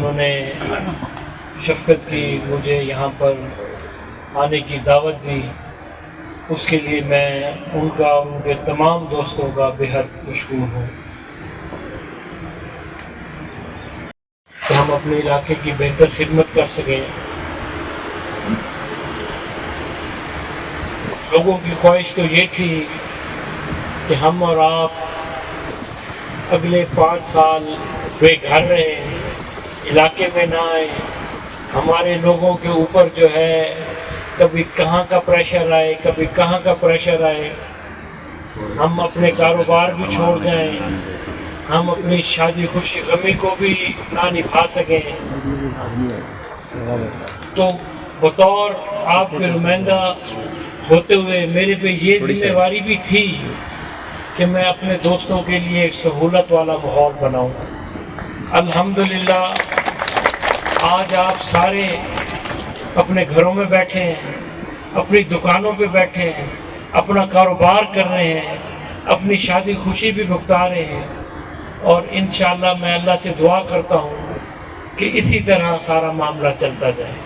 انہوں نے شفقت کی، مجھے یہاں پر آنے کی دعوت دی، اس کے لیے میں ان کا اور ان کے تمام دوستوں کا بےحد مشکور ہوں کہ ہم اپنے علاقے کی بہتر خدمت کر سکیں۔ لوگوں کی خواہش تو یہ تھی کہ ہم اور آپ اگلے 5 سال بے گھر رہیں، علاقے میں نہ آئیں، ہمارے لوگوں کے اوپر جو ہے کبھی کہاں کا پریشر آئے، کبھی کہاں کا پریشر آئے، ہم اپنے کاروبار بھی چھوڑ جائیں، ہم اپنی شادی خوشی غمی کو بھی نہ نبھا سکیں۔ تو بطور آپ کے نمائندہ ہوتے ہوئے میرے پہ یہ ذمہ داری بھی تھی کہ میں اپنے دوستوں کے لیے ایک سہولت والا ماحول بناؤں۔ الحمدللہ آج آپ سارے اپنے گھروں میں بیٹھے ہیں، اپنی دکانوں پہ بیٹھے ہیں، اپنا کاروبار کر رہے ہیں، اپنی شادی خوشی بھی بھگتا رہے ہیں، اور انشاءاللہ میں اللہ سے دعا کرتا ہوں کہ اسی طرح سارا معاملہ چلتا جائے۔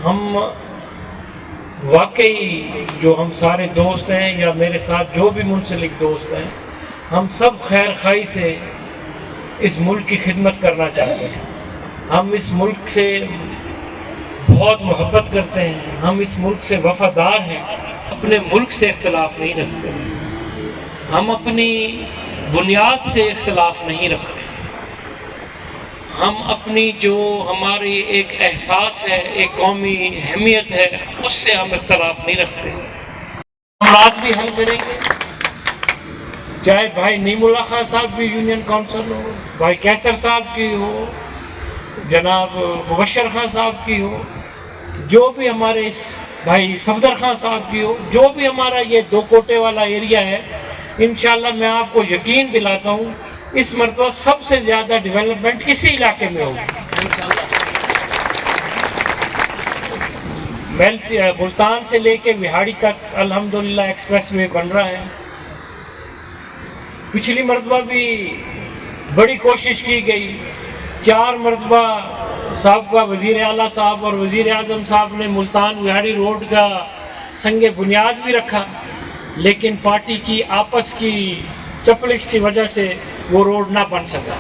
ہم واقعی جو ہم سارے دوست ہیں یا میرے ساتھ جو بھی منسلک دوست ہیں، ہم سب خیر خواہی سے اس ملک کی خدمت کرنا چاہتے ہیں۔ ہم اس ملک سے بہت محبت کرتے ہیں، ہم اس ملک سے وفادار ہیں، اپنے ملک سے اختلاف نہیں رکھتے، ہم اپنی بنیاد سے اختلاف نہیں رکھتے، ہم اپنی جو ہماری ایک احساس ہے، ایک قومی اہمیت ہے، اس سے ہم اختلاف نہیں رکھتے۔ معاملات بھی حل کریں گے، چاہے بھائی نعیم اللہ خان صاحب کی یونین کونسل ہو، بھائی کیسر صاحب کی ہو، جناب مبشر خان صاحب کی ہو، جو بھی ہمارے بھائی صفدر خان صاحب کی ہو، جو بھی ہمارا یہ 2 کوٹے والا ایریا ہے، انشاءاللہ میں آپ کو یقین دلاتا ہوں اس مرتبہ سب سے زیادہ ڈیولپمنٹ اسی علاقے میں ہوگی۔ ملتان سے لے کے وہاڑی تک الحمدللہ ایکسپریس وے بن رہا ہے۔ پچھلی مرتبہ بھی بڑی کوشش کی گئی، 4 مرتبہ سابقہ وزیر اعلیٰ صاحب اور وزیر اعظم صاحب نے ملتان وہاڑی روڈ کا سنگ بنیاد بھی رکھا، لیکن پارٹی کی آپس کی چپلش کی وجہ سے وہ روڈ نہ بن سکا۔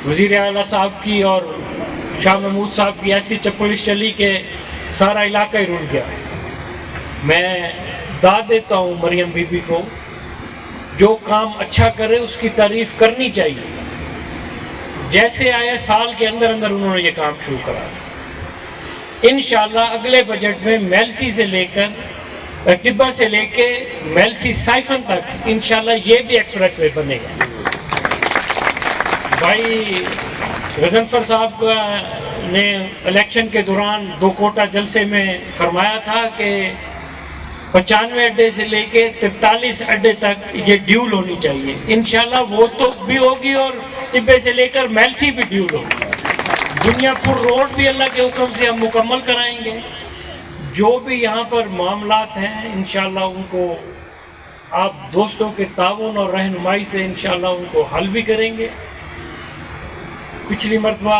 وزیر اعلیٰ صاحب کی اور شاہ محمود صاحب کی ایسی چپلش چلی کہ سارا علاقہ ہی رول گیا۔ میں داد دیتا ہوں مریم بی بی کو، جو کام اچھا کرے اس کی تعریف کرنی چاہیے۔ جیسے آئے سال کے اندر انہوں نے یہ کام شروع کرا۔ انشاءاللہ اگلے بجٹ میں میلسی سے لے کر ٹبا سے لے کے میلسی سائفن تک انشاءاللہ یہ بھی ایکسپریس وے بنے گا۔ بھائی غضنفر صاحب نے الیکشن کے دوران 2 کوٹا جلسے میں فرمایا تھا کہ 95 اڈے سے لے کے 43 اڈے تک یہ ڈیول ہونی چاہیے۔ انشاءاللہ وہ تو بھی ہوگی، اور ٹبے سے لے کر میلسی بھی ڈیول ہوگی۔ دنیا پور روڈ بھی اللہ کے حکم سے ہم مکمل کرائیں گے۔ جو بھی یہاں پر معاملات ہیں انشاءاللہ ان کو آپ دوستوں کے تعاون اور رہنمائی سے انشاءاللہ ان کو حل بھی کریں گے۔ پچھلی مرتبہ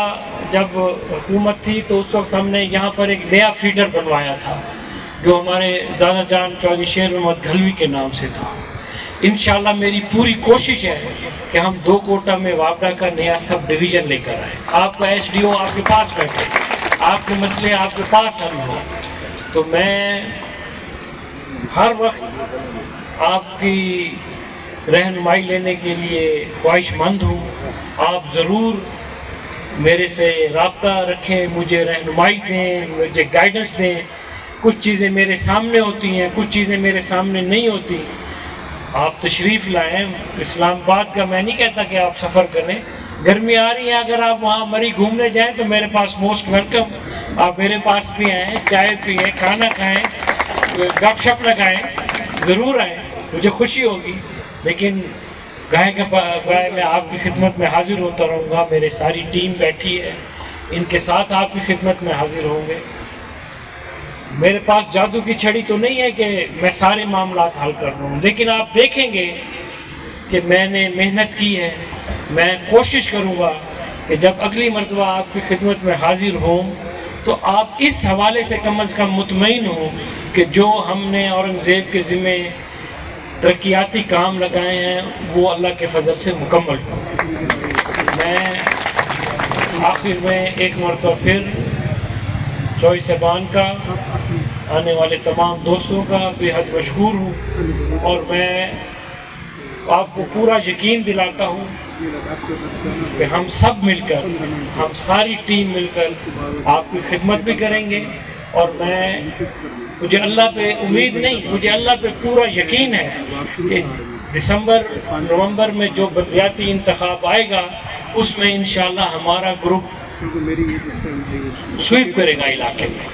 جب حکومت تھی تو اس وقت ہم نے یہاں پر ایک نیا فیڈر بنوایا تھا جو ہمارے دادا جان چودھری شیر محمد گھلوی کے نام سے تھا۔ انشاءاللہ میری پوری کوشش ہے کہ ہم 2 کوٹا میں وابڈا کا نیا سب ڈویژن لے کر آئیں۔ آپ کا ایس ڈی او آپ کے پاس بیٹھے، آپ کے مسئلے آپ کے پاس حل ہو، تو میں ہر وقت آپ کی رہنمائی لینے کے لیے خواہش مند ہوں۔ آپ ضرور میرے سے رابطہ رکھیں، مجھے رہنمائی دیں، مجھے گائیڈنس دیں۔ کچھ چیزیں میرے سامنے ہوتی ہیں، کچھ چیزیں میرے سامنے نہیں ہوتی۔ آپ تشریف لائیں، اسلام آباد کا میں نہیں کہتا کہ آپ سفر کریں، گرمی آ رہی ہے، اگر آپ وہاں مری گھومنے جائیں تو میرے پاس موسٹ ویلکم، آپ میرے پاس بھی آئیں، چائے پئیں، کھانا کھائیں، گپ شپ لگائیں، ضرور آئیں، مجھے خوشی ہوگی۔ لیکن گائے میں آپ کی خدمت میں حاضر ہوتا رہوں گا، میرے ساری ٹیم بیٹھی ہے، ان کے ساتھ آپ کی خدمت میں حاضر ہوں گے۔ میرے پاس جادو کی چھڑی تو نہیں ہے کہ میں سارے معاملات حل کر رہا ہوں، لیکن آپ دیکھیں گے کہ میں نے محنت کی ہے، میں کوشش کروں گا کہ جب اگلی مرتبہ آپ کی خدمت میں حاضر ہوں تو آپ اس حوالے سے کم از کم مطمئن ہوں کہ جو ہم نے اورنگزیب کے ذمے ترقیاتی کام لگائے ہیں وہ اللہ کے فضل سے مکمل ہوں۔ میں آخر میں ایک مرتبہ پھر چوئی صاحبان کا، آنے والے تمام دوستوں کا بے حد مشکور ہوں، اور میں آپ کو پورا یقین دلاتا ہوں کہ ہم سب مل کر، ہم ساری ٹیم مل کر آپ کی خدمت بھی کریں گے، اور مجھے اللہ پہ امید نہیں، مجھے اللہ پہ پورا یقین ہے کہ دسمبر نومبر میں جو بلدیاتی انتخاب آئے گا اس میں انشاءاللہ ہمارا گروپ سویپ کرے گا علاقے میں،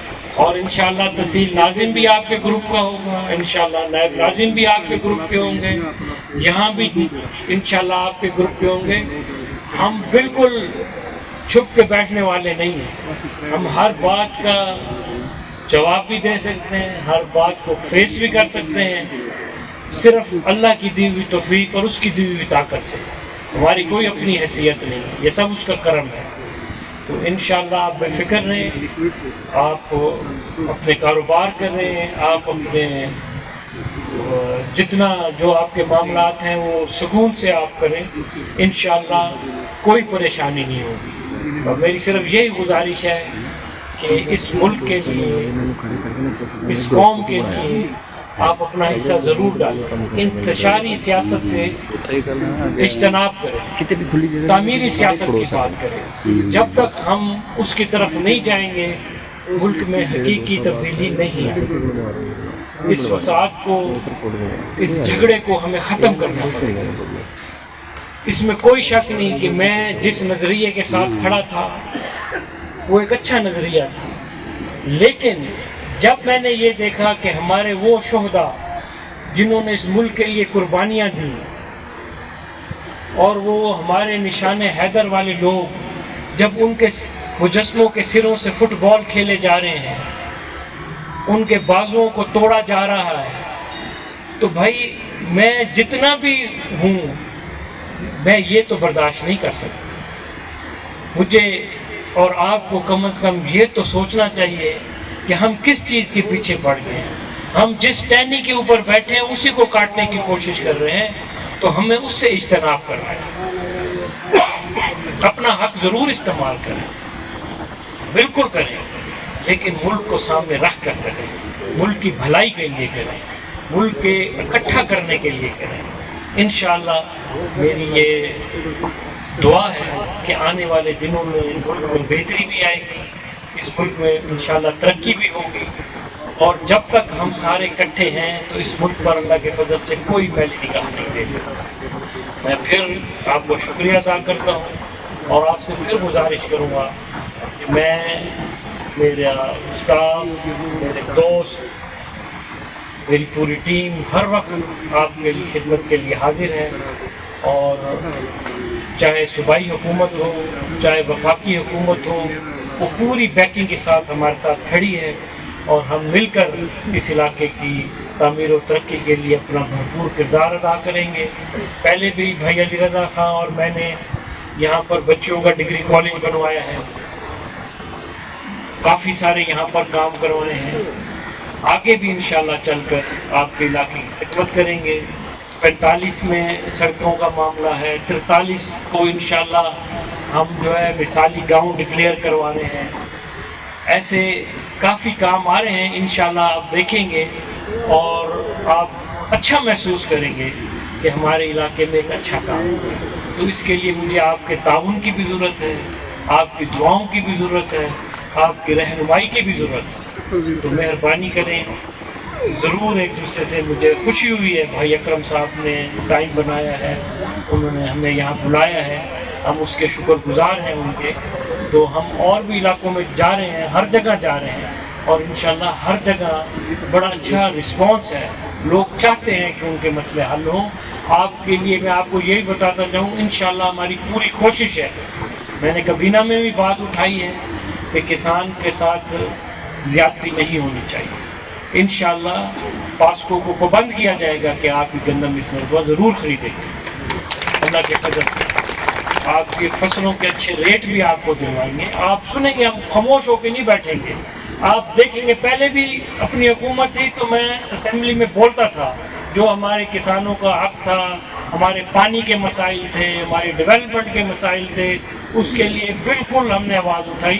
اور انشاءاللہ تحصیل ناظم بھی آپ کے گروپ کا ہوگا، انشاءاللہ نائب ناظم بھی آپ کے گروپ کے ہوں گے، یہاں بھی انشاءاللہ آپ کے گروپ کے ہوں گے۔ ہم بالکل چھپ کے بیٹھنے والے نہیں ہیں، ہم ہر بات کا جواب بھی دے سکتے ہیں، ہر بات کو فیس بھی کر سکتے ہیں، صرف اللہ کی دی ہوئی توفیق اور اس کی دی ہوئی طاقت سے، ہماری کوئی اپنی حیثیت نہیں، یہ سب اس کا کرم ہے۔ تو انشاءاللہ آپ بے فکر رہیں، آپ اپنے کاروبار کریں، آپ اپنے جتنا جو آپ کے معاملات ہیں وہ سکون سے آپ کریں، انشاءاللہ کوئی پریشانی نہیں ہوگی۔ اور میری صرف یہی گزارش ہے کہ اس ملک کے لیے، اس قوم کے لیے آپ اپنا حصہ ضرور ڈالیں، انتشاری سیاست سے اجتناب کریں، تعمیری سیاست کی بات کریں۔ جب تک ہم اس کی طرف نہیں جائیں گے ملک میں حقیقی تبدیلی نہیں آئے گی۔ اس فساد کو، اس جھگڑے کو ہمیں ختم کرنا پڑے گا۔ اس میں کوئی شک نہیں کہ میں جس نظریے کے ساتھ کھڑا تھا وہ ایک اچھا نظریہ تھا، لیکن جب میں نے یہ دیکھا کہ ہمارے وہ شہداء جنہوں نے اس ملک کے لیے قربانیاں دیں، اور وہ ہمارے نشان حیدر والے لوگ جب ان کے مجسموں کے سروں سے فٹ بال کھیلے جا رہے ہیں، ان کے بازوؤں کو توڑا جا رہا ہے، تو بھائی میں جتنا بھی ہوں میں یہ تو برداشت نہیں کر سکتا۔ مجھے اور آپ کو کم از کم یہ تو سوچنا چاہیے کہ ہم کس چیز کے پیچھے پڑ گئے ہیں۔ ہم جس ٹہنی کے اوپر بیٹھے ہیں اسی کو کاٹنے کی کوشش کر رہے ہیں، تو ہمیں اس سے اجتناب کرنا ہے۔ اپنا حق ضرور استعمال کریں، بالکل کریں، لیکن ملک کو سامنے رکھ کر کریں، ملک کی بھلائی کے لیے کریں، ملک کے اکٹھا کرنے کے لیے کریں۔ انشاءاللہ میری یہ دعا ہے کہ آنے والے دنوں میں ملک میں بہتری بھی آئے گی، اس ملک میں انشاءاللہ ترقی بھی ہوگی، اور جب تک ہم سارے اکٹھے ہیں تو اس ملک پر اللہ کے فضل سے کوئی میلی نگاہ نہیں دے سکتا۔ میں پھر آپ کو شکریہ ادا کرتا ہوں، اور آپ سے پھر گزارش کروں گا کہ میں، میرا اسٹاف، میرے دوست، میری پوری ٹیم ہر وقت آپ کے لیے خدمت کے لیے حاضر ہے، اور چاہے صوبائی حکومت ہو، چاہے وفاقی حکومت ہو، وہ پوری بیکنگ کے ساتھ ہمارے ساتھ کھڑی ہے، اور ہم مل کر اس علاقے کی تعمیر و ترقی کے لیے اپنا بھرپور کردار ادا کریں گے۔ پہلے بھی بھائی علی رضا خان اور میں نے یہاں پر بچوں کا ڈگری کالج بنوایا ہے، کافی سارے یہاں پر کام کروائے ہیں، آگے بھی انشاءاللہ چل کر آپ کے علاقے کی خدمت کریں گے۔ 45 میں سڑکوں کا معاملہ ہے، 43 کو انشاءاللہ ہم جو ہے مثالی گاؤں ڈکلیئر کروا رہے ہیں۔ ایسے کافی کام آ رہے ہیں، انشاءاللہ آپ دیکھیں گے اور آپ اچھا محسوس کریں گے کہ ہمارے علاقے میں ایک اچھا کام ہے۔ تو اس کے لیے مجھے آپ کے تعاون کی بھی ضرورت ہے، آپ کی دعاؤں کی بھی ضرورت ہے، آپ کی رہنمائی کی بھی ضرورت ہے۔ تو مہربانی کریں، ضرور ایک دوسرے سے مجھے خوشی ہوئی ہے، بھائی اکرم صاحب نے ٹائم بنایا ہے، انہوں نے ہمیں یہاں بلایا ہے، ہم اس کے شکر گزار ہیں ان کے۔ تو ہم اور بھی علاقوں میں جا رہے ہیں، ہر جگہ جا رہے ہیں، اور انشاءاللہ ہر جگہ بڑا اچھا رسپانس ہے، لوگ چاہتے ہیں کہ ان کے مسئلے حل ہوں۔ آپ کے لیے میں آپ کو یہی بتاتا جاؤں، انشاءاللہ ہماری پوری کوشش ہے، میں نے کابینہ میں بھی بات اٹھائی ہے کہ کسان کے ساتھ زیادتی نہیں ہونی چاہیے۔ انشاءاللہ پاسکو کو پابند کیا جائے گا کہ آپ کی گندم اس مرتبہ ضرور خریدیں گے، اللہ کے فضل سے۔ آپ کی فصلوں کے اچھے ریٹ بھی آپ کو دلوائیں گے. آپ سنیں گے, ہم خاموش ہو کے نہیں بیٹھیں گے. آپ دیکھیں گے پہلے بھی اپنی حکومت تھی تو میں اسمبلی میں بولتا تھا, جو ہمارے کسانوں کا حق تھا, ہمارے پانی کے مسائل تھے, ہمارے ڈیولپمنٹ کے مسائل تھے, اس کے لیے بالکل ہم نے آواز اٹھائی.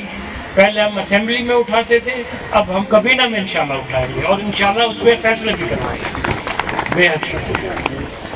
پہلے ہم اسمبلی میں اٹھاتے تھے, اب ہم کابینہ میں انشاءاللہ اٹھائیں گے اور انشاءاللہ اس پہ فیصلے بھی کروائیں گے. بے حد شکریہ.